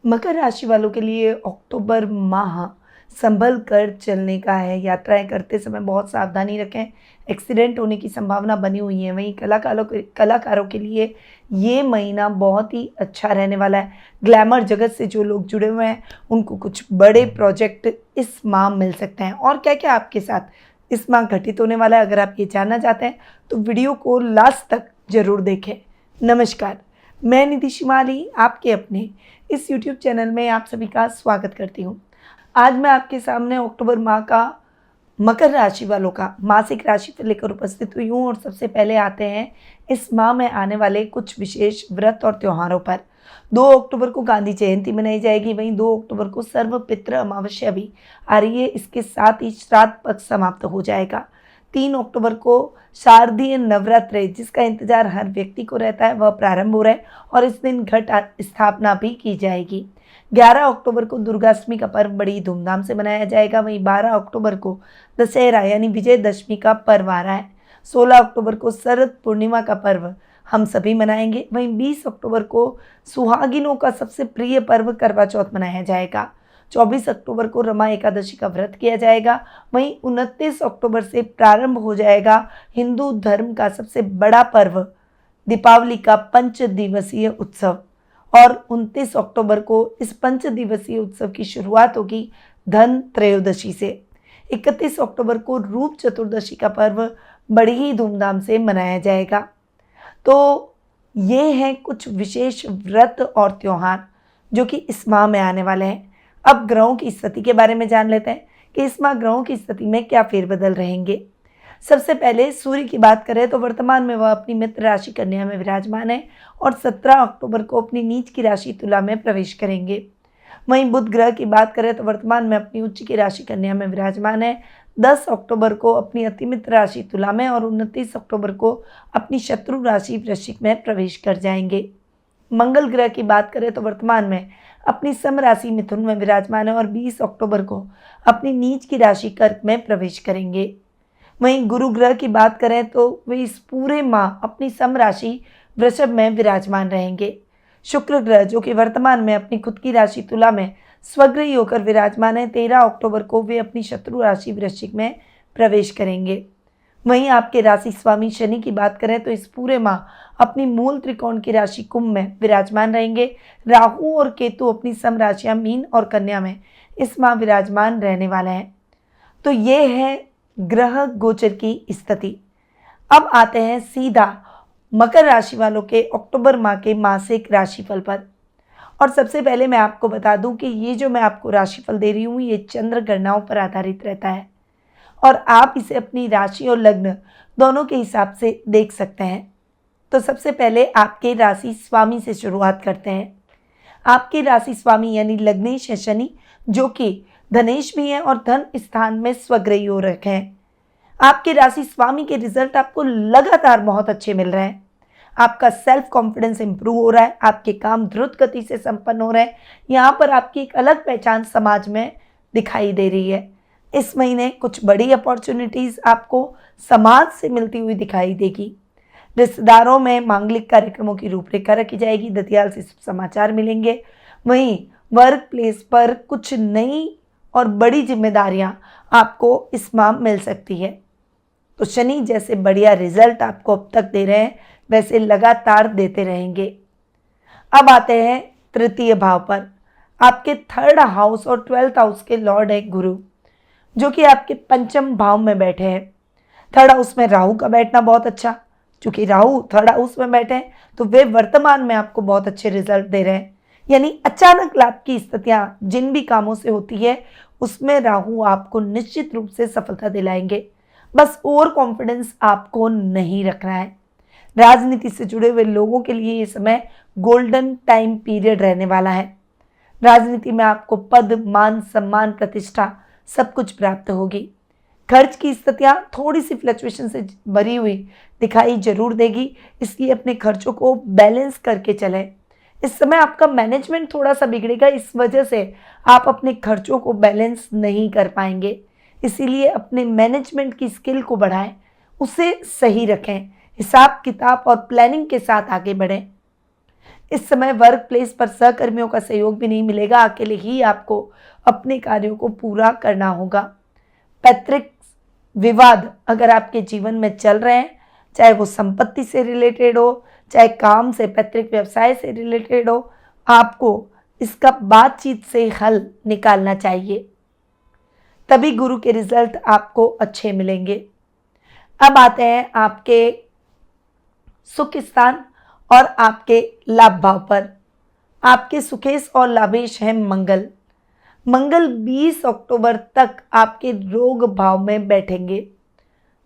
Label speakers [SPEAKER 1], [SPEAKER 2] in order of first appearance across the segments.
[SPEAKER 1] मकर राशि वालों के लिए अक्टूबर माह संभल कर चलने का है। यात्राएं करते समय बहुत सावधानी रखें, एक्सीडेंट होने की संभावना बनी हुई है। वहीं कलाकारों के लिए ये महीना बहुत ही अच्छा रहने वाला है। ग्लैमर जगत से जो लोग जुड़े हुए हैं उनको कुछ बड़े प्रोजेक्ट इस माह मिल सकते हैं। और क्या क्या आपके साथ इस माह घटित होने वाला है, अगर आप ये जानना चाहते हैं तो वीडियो को लास्ट तक जरूर देखें। नमस्कार, मैं निधि शिमाली आपके अपने इस YouTube चैनल में आप सभी का स्वागत करती हूँ। आज मैं आपके सामने अक्टूबर माह का मकर राशि वालों का मासिक राशिफल लेकर उपस्थित हुई हूँ। और सबसे पहले आते हैं इस माह में आने वाले कुछ विशेष व्रत और त्योहारों पर। 2 अक्टूबर को गांधी जयंती मनाई जाएगी। वहीं 2 अक्टूबर को सर्वपितृ अमावस्या भी आ रही है। इसके साथ ही श्राद्ध पक्ष समाप्त हो जाएगा। 3 अक्टूबर को शारदीय नवरात्र जिसका इंतजार हर व्यक्ति को रहता है वह प्रारंभ हो रहा है और इस दिन घट स्थापना भी की जाएगी। 11 अक्टूबर को दुर्गाष्टमी का पर्व बड़ी धूमधाम से मनाया जाएगा। वहीं 12 अक्टूबर को दशहरा यानी विजयदशमी का पर्व आ रहा है। 16 अक्टूबर को शरद पूर्णिमा का पर्व हम सभी मनाएंगे। वहीं 20 अक्टूबर को सुहागिनों का सबसे प्रिय पर्व करवा चौथ मनाया जाएगा। 24 अक्टूबर को रमा एकादशी का व्रत किया जाएगा। वहीं 29 अक्टूबर से प्रारंभ हो जाएगा हिंदू धर्म का सबसे बड़ा पर्व दीपावली का 5 दिवसीय उत्सव। और 29 अक्टूबर को इस 5 दिवसीय उत्सव की शुरुआत होगी धन त्रयोदशी से। 31 अक्टूबर को रूप चतुर्दशी का पर्व बड़ी ही धूमधाम से मनाया जाएगा। तो ये हैं कुछ विशेष व्रत और त्योहार जो कि इस माह में आने वाले हैं। अब ग्रहों की स्थिति के बारे में जान लेते हैं कि इस माह ग्रहों की स्थिति में क्या फेरबदल रहेंगे। सबसे पहले सूर्य की बात करें तो वर्तमान में वह अपनी मित्र राशि कन्या में विराजमान है और 17 अक्टूबर को अपनी नीच की राशि तुला में प्रवेश करेंगे। वहीं बुध ग्रह की बात करें तो वर्तमान में अपनी उच्च की राशि कन्या में विराजमान है। 10 अक्टूबर को अपनी अतिमित्र राशि तुला में और 29 अक्टूबर को अपनी शत्रु राशि वृश्चिक में प्रवेश कर जाएंगे। मंगल ग्रह की बात करें तो वर्तमान में अपनी सम राशि मिथुन में विराजमान है और 20 अक्टूबर को अपनी नीच की राशि कर्क में प्रवेश करेंगे। वहीं गुरु ग्रह की बात करें तो वे इस पूरे माह अपनी सम राशि वृषभ में विराजमान रहेंगे। शुक्र ग्रह जो कि वर्तमान में अपनी खुद की राशि तुला में स्वग्रही होकर विराजमान है, 13 अक्टूबर को वे अपनी शत्रु राशि वृश्चिक में प्रवेश करेंगे। वहीं आपके राशि स्वामी शनि की बात करें तो इस पूरे माह अपनी मूल त्रिकोण की राशि कुंभ में विराजमान रहेंगे। राहु और केतु अपनी सम राशियां मीन और कन्या में इस माह विराजमान रहने वाले हैं। तो ये है ग्रह गोचर की स्थिति। अब आते हैं सीधा मकर राशि वालों के अक्टूबर माह के मासिक राशिफल पर। और सबसे पहले मैं आपको बता दूं कि ये जो मैं आपको राशिफल दे रही हूँ ये चंद्र गणनाओं पर आधारित रहता है और आप इसे अपनी राशि और लग्न दोनों के हिसाब से देख सकते हैं। तो सबसे पहले आपके राशि स्वामी से शुरुआत करते हैं। आपके राशि स्वामी यानी लग्नेश है शनि, जो कि धनेश भी हैं और धन स्थान में स्वग्रही हो रखे हैं। आपके राशि स्वामी के रिजल्ट आपको लगातार बहुत अच्छे मिल रहे हैं। आपका सेल्फ कॉन्फिडेंस इंप्रूव हो रहा है, आपके काम द्रुत गति से संपन्न हो रहे हैं। यहाँ पर आपकी एक अलग पहचान समाज में दिखाई दे रही है। इस महीने कुछ बड़ी अपॉर्चुनिटीज आपको समाज से मिलती हुई दिखाई देगी। रिश्तेदारों में मांगलिक कार्यक्रमों की रूपरेखा रखी जाएगी। दतियाल से शुभ समाचार मिलेंगे। वहीं वर्क प्लेस पर कुछ नई और बड़ी जिम्मेदारियां आपको इस माह मिल सकती है। तो शनि जैसे बढ़िया रिजल्ट आपको अब तक दे रहे हैं वैसे लगातार देते रहेंगे। अब आते हैं तृतीय भाव पर। आपके 3rd हाउस और 12th हाउस के लॉर्ड है गुरु, जो कि आपके 5th भाव में बैठे हैं। 3rd हाउस में राहु का बैठना बहुत अच्छा, चूंकि राहु 3rd हाउस में बैठे हैं तो वे वर्तमान में आपको बहुत अच्छे रिजल्ट दे रहे हैं। यानी अचानक लाभ की स्थितियां जिन भी कामों से होती है उसमें राहु आपको निश्चित रूप से सफलता दिलाएंगे। बस ओवर कॉन्फिडेंस आपको नहीं रखना है। राजनीति से जुड़े हुए लोगों के लिए ये समय गोल्डन टाइम पीरियड रहने वाला है। राजनीति में आपको पद, मान, सम्मान, प्रतिष्ठा सब कुछ प्राप्त होगी। खर्च की स्थितियां थोड़ी सी फ्लक्चुएशन से भरी हुई दिखाई जरूर देगी, इसलिए अपने खर्चों को बैलेंस करके चलें। इस समय आपका मैनेजमेंट थोड़ा सा बिगड़ेगा, इस वजह से आप अपने खर्चों को बैलेंस नहीं कर पाएंगे। इसीलिए अपने मैनेजमेंट की स्किल को बढ़ाएं, उसे सही रखें, हिसाब किताब और प्लानिंग के साथ आगे बढ़ें। इस समय वर्क प्लेस पर सहकर्मियों का सहयोग भी नहीं मिलेगा, अकेले ही आपको अपने कार्यों को पूरा करना होगा। पैतृक विवाद अगर आपके जीवन में चल रहे हैं, चाहे वो संपत्ति से रिलेटेड हो, चाहे काम से, पैतृक व्यवसाय से रिलेटेड हो, आपको इसका बातचीत से हल निकालना चाहिए, तभी गुरु के रिजल्ट आपको अच्छे मिलेंगे। अब आते हैं आपके सुख स्थान और आपके लाभ भाव पर। आपके सुखेश और लाभेश हैं मंगल। मंगल 20 अक्टूबर तक आपके रोग भाव में बैठेंगे।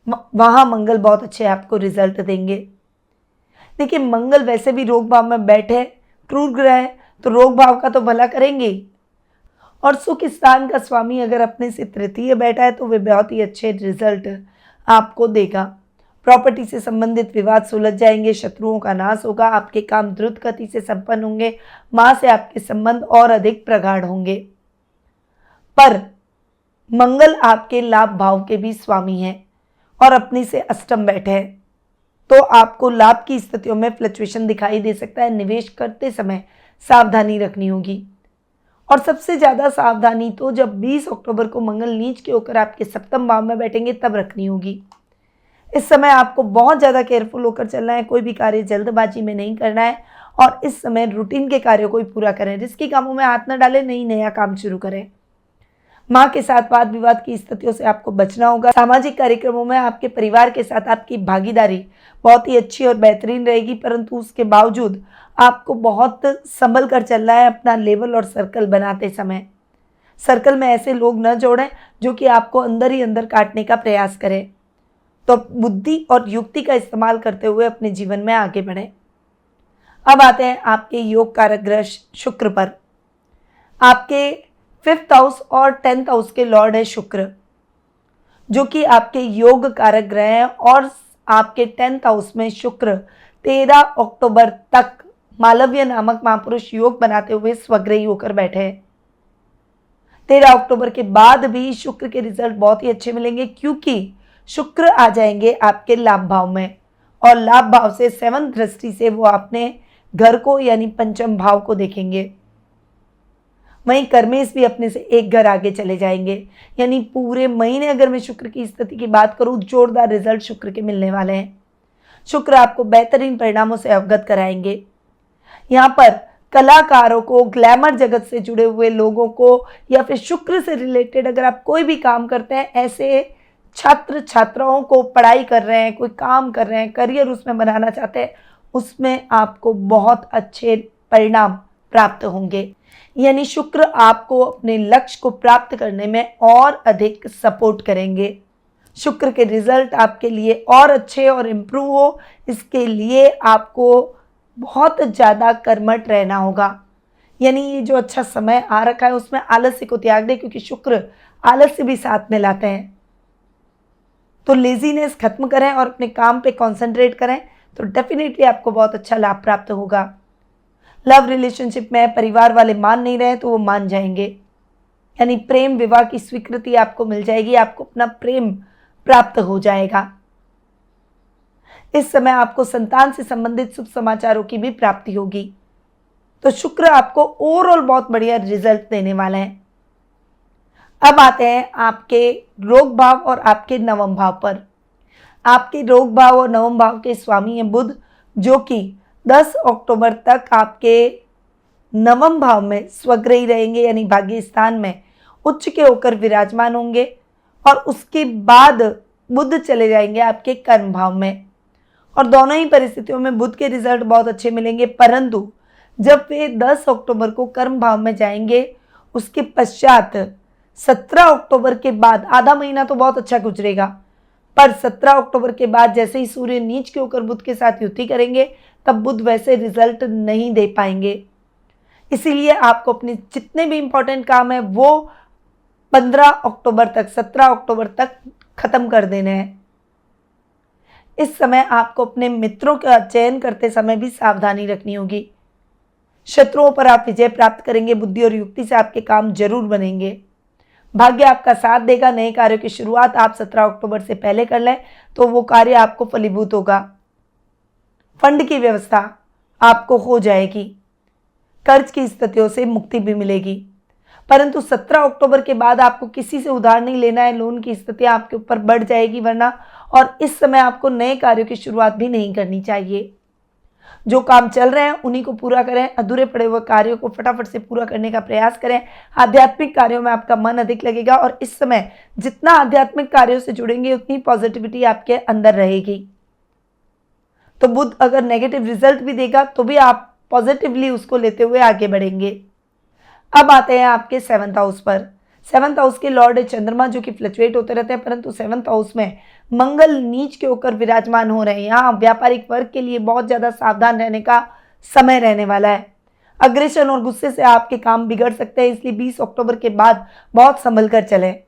[SPEAKER 1] वहां मंगल बहुत अच्छे आपको रिजल्ट देंगे। देखिए, मंगल वैसे भी रोग भाव में बैठे, क्रूर ग्रह है, तो रोग भाव का तो भला करेंगे। और सुख स्थान का स्वामी अगर अपने से तृतीय बैठा है तो वे बहुत ही अच्छे रिजल्ट आपको देगा। प्रॉपर्टी से संबंधित विवाद सुलझ जाएंगे, शत्रुओं का नाश होगा, आपके काम द्रुत गति से संपन्न होंगे, मां से आपके संबंध और अधिक प्रगाढ़ होंगे। पर मंगल आपके लाभ भाव के भी स्वामी हैं और अपने से अष्टम बैठे हैं, तो आपको लाभ की स्थितियों में फ्लक्चुएशन दिखाई दे सकता है। निवेश करते समय सावधानी रखनी होगी, और सबसे ज़्यादा सावधानी तो जब 20 अक्टूबर को मंगल नीच के होकर आपके सप्तम भाव में बैठेंगे तब रखनी होगी। इस समय आपको बहुत ज़्यादा केयरफुल होकर चलना है, कोई भी कार्य जल्दबाजी में नहीं करना है, और इस समय रूटीन के कार्यों को ही पूरा करें, रिस्की कामों में हाथ न डालें, नहीं नया काम शुरू करें। माँ के साथ वाद विवाद की स्थितियों से आपको बचना होगा। सामाजिक कार्यक्रमों में आपके परिवार के साथ आपकी भागीदारी बहुत ही अच्छी और बेहतरीन रहेगी, परंतु उसके बावजूद आपको बहुत संभल कर चलना है अपना लेवल और सर्कल बनाते समय। सर्कल में ऐसे लोग न जोड़ें जो कि आपको अंदर ही अंदर काटने का प्रयास करें। तो बुद्धि और युक्ति का इस्तेमाल करते हुए अपने जीवन में आगे बढ़ें। अब आते हैं आपके योग कारक ग्रह शुक्र पर। आपके 5th हाउस और 10th हाउस के लॉर्ड है शुक्र, जो कि आपके योग कारक ग्रह हैं, और आपके 10th हाउस में शुक्र 13 अक्टूबर तक मालव्य नामक महापुरुष योग बनाते हुए स्वग्रही होकर बैठे हैं। 13 अक्टूबर के बाद भी शुक्र के रिजल्ट बहुत ही अच्छे मिलेंगे, क्योंकि शुक्र आ जाएंगे आपके लाभ भाव में, और लाभ भाव से 7th दृष्टि से वो अपने घर को यानी पंचम भाव को देखेंगे। वहीं कर्मेश भी अपने से एक घर आगे चले जाएंगे, यानी पूरे महीने अगर मैं शुक्र की स्थिति की बात करूं, जोरदार रिजल्ट शुक्र के मिलने वाले हैं। शुक्र आपको बेहतरीन परिणामों से अवगत कराएंगे। यहाँ पर कलाकारों को, ग्लैमर जगत से जुड़े हुए लोगों को, या फिर शुक्र से रिलेटेड अगर आप कोई भी काम करते हैं, ऐसे छात्र छात्राओं को, पढ़ाई कर रहे हैं, कोई काम कर रहे हैं, करियर उसमें बनाना चाहते हैं, उसमें आपको बहुत अच्छे परिणाम प्राप्त होंगे। यानी शुक्र आपको अपने लक्ष्य को प्राप्त करने में और अधिक सपोर्ट करेंगे। शुक्र के रिजल्ट आपके लिए और अच्छे और इम्प्रूव हो, इसके लिए आपको बहुत ज़्यादा कर्मठ रहना होगा। यानी ये जो अच्छा समय आ रखा है उसमें आलस्य को त्याग दें, क्योंकि शुक्र आलस्य भी साथ में लाते हैं। तो लेजीनेस खत्म करें और अपने काम पे कंसंट्रेट करें, तो डेफिनेटली आपको बहुत अच्छा लाभ प्राप्त होगा। लव रिलेशनशिप में परिवार वाले मान नहीं रहे तो वो मान जाएंगे, यानी प्रेम विवाह की स्वीकृति आपको मिल जाएगी, आपको अपना प्रेम प्राप्त हो जाएगा। इस समय आपको संतान से संबंधित शुभ समाचारों की भी प्राप्ति होगी। तो शुक्र आपको ओवरऑल बहुत बढ़िया रिजल्ट देने वाला है। अब आते हैं आपके रोग भाव और आपके नवम भाव पर। आपके रोग भाव और नवम भाव के स्वामी हैं बुध, जो कि 10 अक्टूबर तक आपके नवम भाव में स्वग्रही रहेंगे, यानी भाग्य स्थान में उच्च के होकर विराजमान होंगे, और उसके बाद बुध चले जाएंगे आपके कर्म भाव में। और दोनों ही परिस्थितियों में बुध के रिजल्ट बहुत अच्छे मिलेंगे, परंतु जब वे 10 अक्टूबर को कर्म भाव में जाएंगे, उसके पश्चात 17 अक्टूबर के बाद आधा महीना तो बहुत अच्छा गुजरेगा, पर 17 अक्टूबर के बाद जैसे ही सूर्य नीच के होकर बुध के साथ युति करेंगे, तब बुध वैसे रिजल्ट नहीं दे पाएंगे। इसीलिए आपको अपने जितने भी इंपॉर्टेंट काम है वो 15 अक्टूबर तक, 17 अक्टूबर तक खत्म कर देने हैं। इस समय आपको अपने मित्रों का चयन करते समय भी सावधानी रखनी होगी। शत्रुओं पर आप विजय प्राप्त करेंगे, बुद्धि और युक्ति से आपके काम जरूर बनेंगे। भाग्य आपका साथ देगा। नए कार्यों की शुरुआत आप 17 अक्टूबर से पहले कर लें तो वो कार्य आपको फलीभूत होगा। फंड की व्यवस्था आपको हो जाएगी। कर्ज की स्थितियों से मुक्ति भी मिलेगी। परंतु 17 अक्टूबर के बाद आपको किसी से उधार नहीं लेना है। लोन की स्थिति आपके ऊपर बढ़ जाएगी वरना, और इस समय आपको नए कार्यों की शुरुआत भी नहीं करनी चाहिए। जो काम चल रहे हैं उन्हीं को पूरा करें, अधूरे पड़े हुए कार्यों को फटाफट से पूरा करने का प्रयास करें। आध्यात्मिक कार्यों में आपका मन अधिक लगेगा और इस समय जितना आध्यात्मिक कार्यों से जुड़ेंगे उतनी पॉजिटिविटी आपके अंदर रहेगी। तो बुध अगर नेगेटिव रिजल्ट भी देगा तो भी आप पॉजिटिवली उसको लेते हुए आगे बढ़ेंगे। अब आते हैं आपके 7th हाउस पर। 7th हाउस के लॉर्ड है चंद्रमा, जो कि फ्लक्चुएट होते रहते हैं, परंतु 7th हाउस में मंगल नीच के होकर विराजमान हो रहे हैं। यहाँ व्यापारिक वर्ग के लिए बहुत ज्यादा सावधान रहने का समय रहने वाला है। अग्रेशन और गुस्से से आपके काम बिगड़ सकते हैं, इसलिए 20 अक्टूबर के बाद बहुत संभल कर चलें।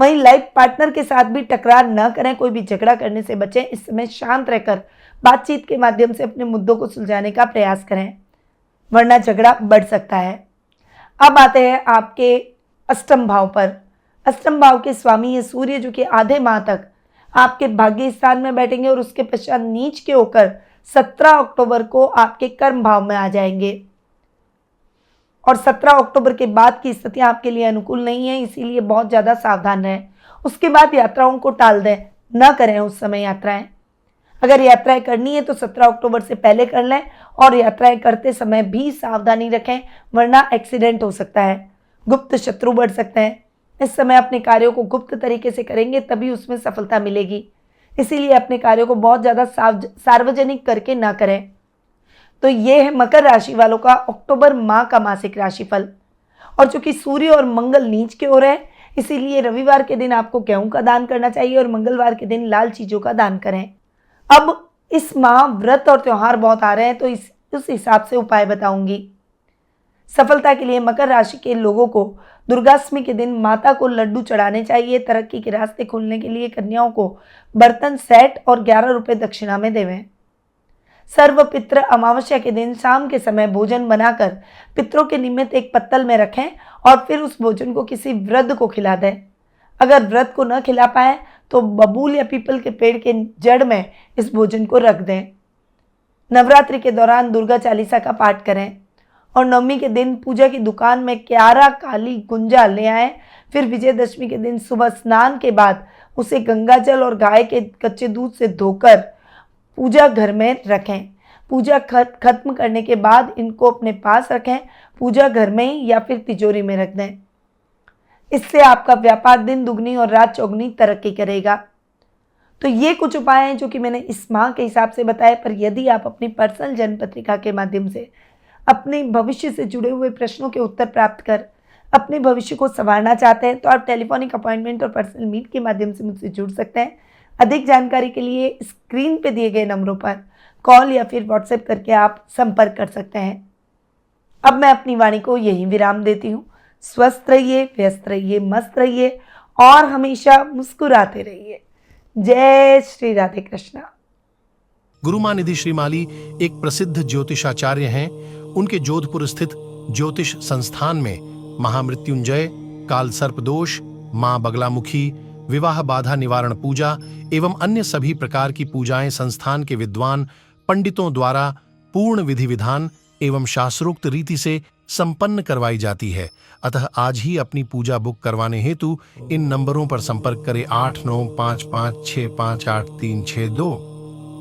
[SPEAKER 1] वहीं लाइफ पार्टनर के साथ भी टकरार न करें, कोई भी झगड़ा करने से बचें। इस समय शांत रहकर बातचीत के माध्यम से अपने मुद्दों को सुलझाने का प्रयास करें, वरना झगड़ा बढ़ सकता है। अब आते हैं आपके अष्टम भाव पर। अष्टम भाव के स्वामी है सूर्य, जो कि आधे माह तक आपके भाग्य स्थान में बैठेंगे और उसके पश्चात नीच के होकर 17 अक्टूबर को आपके कर्म भाव में आ जाएंगे। और 17 अक्टूबर के बाद की स्थितियां आपके लिए अनुकूल नहीं है, इसीलिए बहुत ज्यादा सावधान रहें। उसके बाद यात्राओं को टाल दें, न करें उस समय यात्राएं। अगर यात्राएं करनी है तो 17 अक्टूबर से पहले कर लें और यात्राएं करते समय भी सावधानी रखें, वरना एक्सीडेंट हो सकता है, गुप्त शत्रु बढ़ सकते हैं। इस समय अपने कार्यों को गुप्त तरीके से करेंगे तभी उसमें सफलता मिलेगी, इसीलिए अपने कार्यों को बहुत ज़्यादा सार्वजनिक करके ना करें। तो ये है मकर राशि वालों का अक्टूबर माह का मासिक राशिफल। और चूंकि सूर्य और मंगल नीच के हो रहे हैं, इसीलिए रविवार के दिन आपको गेहूं का दान करना चाहिए और मंगलवार के दिन लाल चीज़ों का दान करें। अब इस माह व्रत और त्योहार बहुत आ रहे हैं, तो उस हिसाब से उपाय बताऊंगी। सफलता के लिए मकर राशि के लोगों को दुर्गाष्टमी के दिन माता को लड्डू चढ़ाने चाहिए। तरक्की के रास्ते खोलने के लिए कन्याओं को बर्तन सेट और 11 रुपए दक्षिणा में देवें। सर्वपित्र अमावस्या के दिन शाम के समय भोजन बनाकर पितरों के निमित्त एक पत्तल में रखें और फिर उस भोजन को किसी वृद्ध को खिला दें। अगर वृद्ध को न खिला पाए तो बबूल या पीपल के पेड़ के जड़ में इस भोजन को रख दें। नवरात्रि के दौरान दुर्गा चालीसा का पाठ करें और नवमी के दिन पूजा की दुकान में क्यारा काली गुंजा ले आएं। फिर विजयदशमी के दिन सुबह स्नान के बाद उसे गंगाजल और गाय के कच्चे दूध से धोकर पूजा घर में रखें। पूजा खत्म करने के बाद इनको अपने पास रखें, पूजा घर में ही या फिर तिजोरी में रख दें। इससे आपका व्यापार दिन दुगनी और रात चौगुनी तरक्की करेगा। तो ये कुछ उपाय हैं जो कि मैंने इस माह के हिसाब से बताए, पर यदि आप अपनी पर्सनल जन्म पत्रिका के माध्यम से अपने भविष्य से जुड़े हुए प्रश्नों के उत्तर प्राप्त कर अपने भविष्य को संवारना चाहते हैं तो आप टेलीफोनिक अपॉइंटमेंट और पर्सनल मीट के माध्यम से मुझसे जुड़ सकते हैं। अधिक जानकारी के लिए स्क्रीन पे दिए गए नंबरों पर कॉल या फिर व्हाट्सएप करके आप संपर्क कर सकते हैं। अब मैं अपनी वाणी को यहीं विराम देती हूँ। स्वस्थ रहिए, व्यस्त रहिए, मस्त रहिए और हमेशा मुस्कुराते रहिए। जय श्री राधे कृष्णा।
[SPEAKER 2] गुरुमा निधि श्रीमाली एक प्रसिद्ध ज्योतिषाचार्य हैं। उनके जोधपुर स्थित ज्योतिष संस्थान में महामृत्युंजय, काल सर्प दोष, मां बगलामुखी, विवाह बाधा निवारण पूजा एवं अन्य सभी प्रकार की पूजाएं संस्थान के विद्वान पंडितों द्वारा पूर्ण विधि विधान एवं शास्त्रोक्त रीति से संपन्न करवाई जाती है। अतः आज ही अपनी पूजा बुक करवाने हेतु इन नंबरों पर संपर्क करें 8955658362।